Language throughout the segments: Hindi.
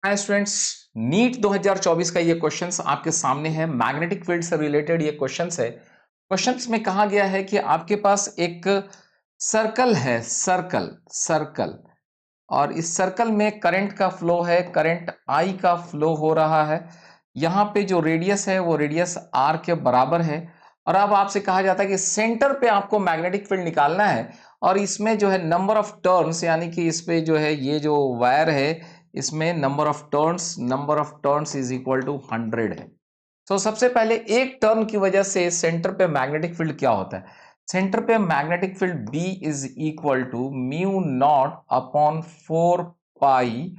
हाय स्टूडेंट्स, नीट 2024 का ये क्वेश्चंस आपके सामने है। मैग्नेटिक फील्ड से रिलेटेड ये क्वेश्चंस है। क्वेश्चंस में कहा गया है कि आपके पास एक सर्कल है, सर्कल सर्कल और इस सर्कल में करंट का फ्लो है, करंट आई का फ्लो हो रहा है। यहाँ पे जो रेडियस है वो रेडियस आर के बराबर है। और अब आपसे कहा जाता है कि सेंटर पे आपको मैग्नेटिक फील्ड निकालना है और इसमें जो है नंबर ऑफ टर्न्स, यानी कि इस पे जो है ये जो वायर है इसमें number of turns is equal to 100 है। तो सबसे पहले एक टर्न की वजह से सेंटर पे मैग्नेटिक फील्ड क्या होता है। सेंटर पे magnetic field B is equal to mu not upon 4 pi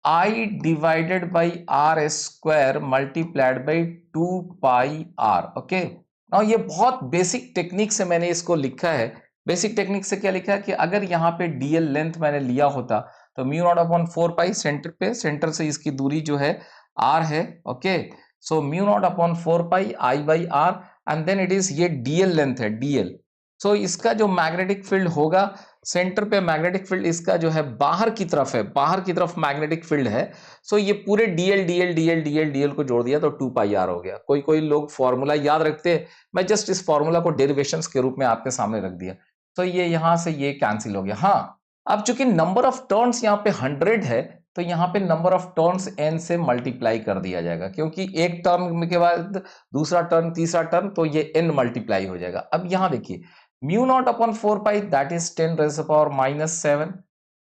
I divided by are square multiplied by 2 pi r. Okay, now ये बहुत बेसिक टेक्निक से मैंने इसको लिखा है। बेसिक टेक्निक से क्या लिखा है कि अगर यहाँ पे डीएल लेंथ मैंने लिया होता तो mu not upon 4 pi centre पे, सेंटर से इसकी दूरी जो है आर है। Okay, so mu not upon 4 pi I by R and then it is, ये डीएल लेंथ है, डीएल। सो इसका जो मैग्नेटिक फील्ड होगा, सेंटर पे मैग्नेटिक फील्ड इसका जो है बाहर की तरफ है, बाहर की तरफ मैग्नेटिक फील्ड है। सो ये पूरे DL DL DL DL DL को जोड़ दिया तो 2 पाई आर हो गया। कोई कोई लोग फॉर्मूला याद रखते हैं, मैं जस्ट इस फॉर्मूला को डेरिवेशंस के रूप में आपके सामने रख दिया। तो ये यहां से ये कैंसिल हो गया। हाँ, अब चूंकि नंबर ऑफ टर्न्स यहाँ पे 100 है तो यहाँ पे नंबर ऑफ टर्न्स n से मल्टीप्लाई कर दिया जाएगा, क्योंकि एक टर्न के बाद दूसरा टर्न, तीसरा टर्न, तो ये n मल्टीप्लाई हो जाएगा। अब यहां देखिए, mu not upon 4 pi that is 10 raise to power -7।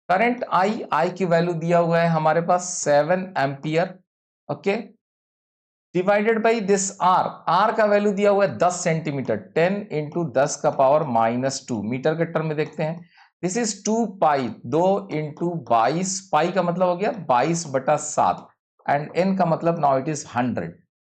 Current I की वैल्यू दिया हुआ है हमारे पास 7 ampere. Okay, divided by this R का वैल्यू दिया हुआ है 10 सेंटीमीटर, 10 इंटू 10 का पावर -2 मीटर के टर्म में देखते हैं। दिस इज 2 पाई, 2 इंटू 22, पाई का मतलब हो गया 22/7 एंड एन का मतलब नाउ इट इज 100।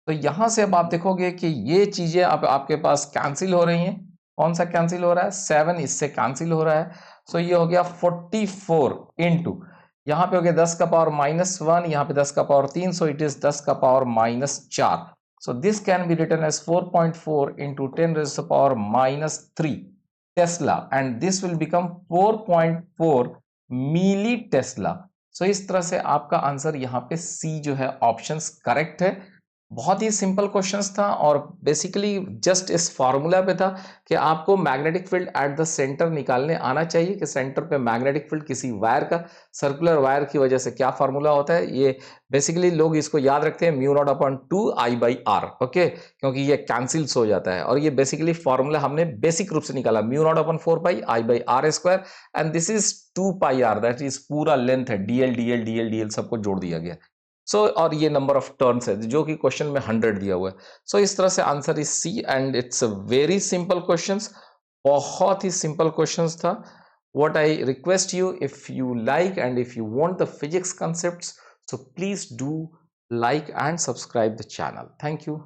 तो यहां से अब आप देखोगे कि ये चीजें अब आपके पास कैंसिल हो रही हैं। कौन सा कैंसिल हो रहा है? 7 इससे कैंसिल हो रहा है। सो ये हो गया 44 इंटू, यहां पे हो गया 10 का पावर -1, यहां पे 10 का पावर 3, सो इट इज 10 का power -4। So this can be written as 4.4 into 10 raise to power -3 tesla and this will become 4.4 milli tesla. So इस तरह से आपका आंसर यहाँ पे सी जो है ऑप्शंस करेक्ट है। बहुत ही सिंपल क्वेश्चंस था और बेसिकली जस्ट इस फॉर्मूला पे था कि आपको magnetic field at the centre निकालने आना चाहिए कि सेंटर पे मैग्नेटिक फील्ड किसी वायर का, सर्कुलर वायर की वजह से क्या फॉर्मूला होता है। ये बेसिकली लोग इसको याद रखते हैं mu not upon 2 I by R. Okay, क्योंकि ये कैंसिल्स हो जाता है और ये बेसिकली फॉर्मूला हमने बेसिक रूप से निकाला, mu not upon 4 pi I by are square and this is 2 pi R, that is पूरा लेंथ है, डीएल डीएल डीएल डीएल सबको जोड़ दिया गया। और ये नंबर ऑफ टर्न्स है जो कि क्वेश्चन में 100 दिया हुआ है। इस तरह से answer is C and it's a very simple questions, बहुत ही सिंपल क्वेश्चंस था। What I request you, if you like and if you want the physics concepts, so please do like and subscribe the channel. Thank you.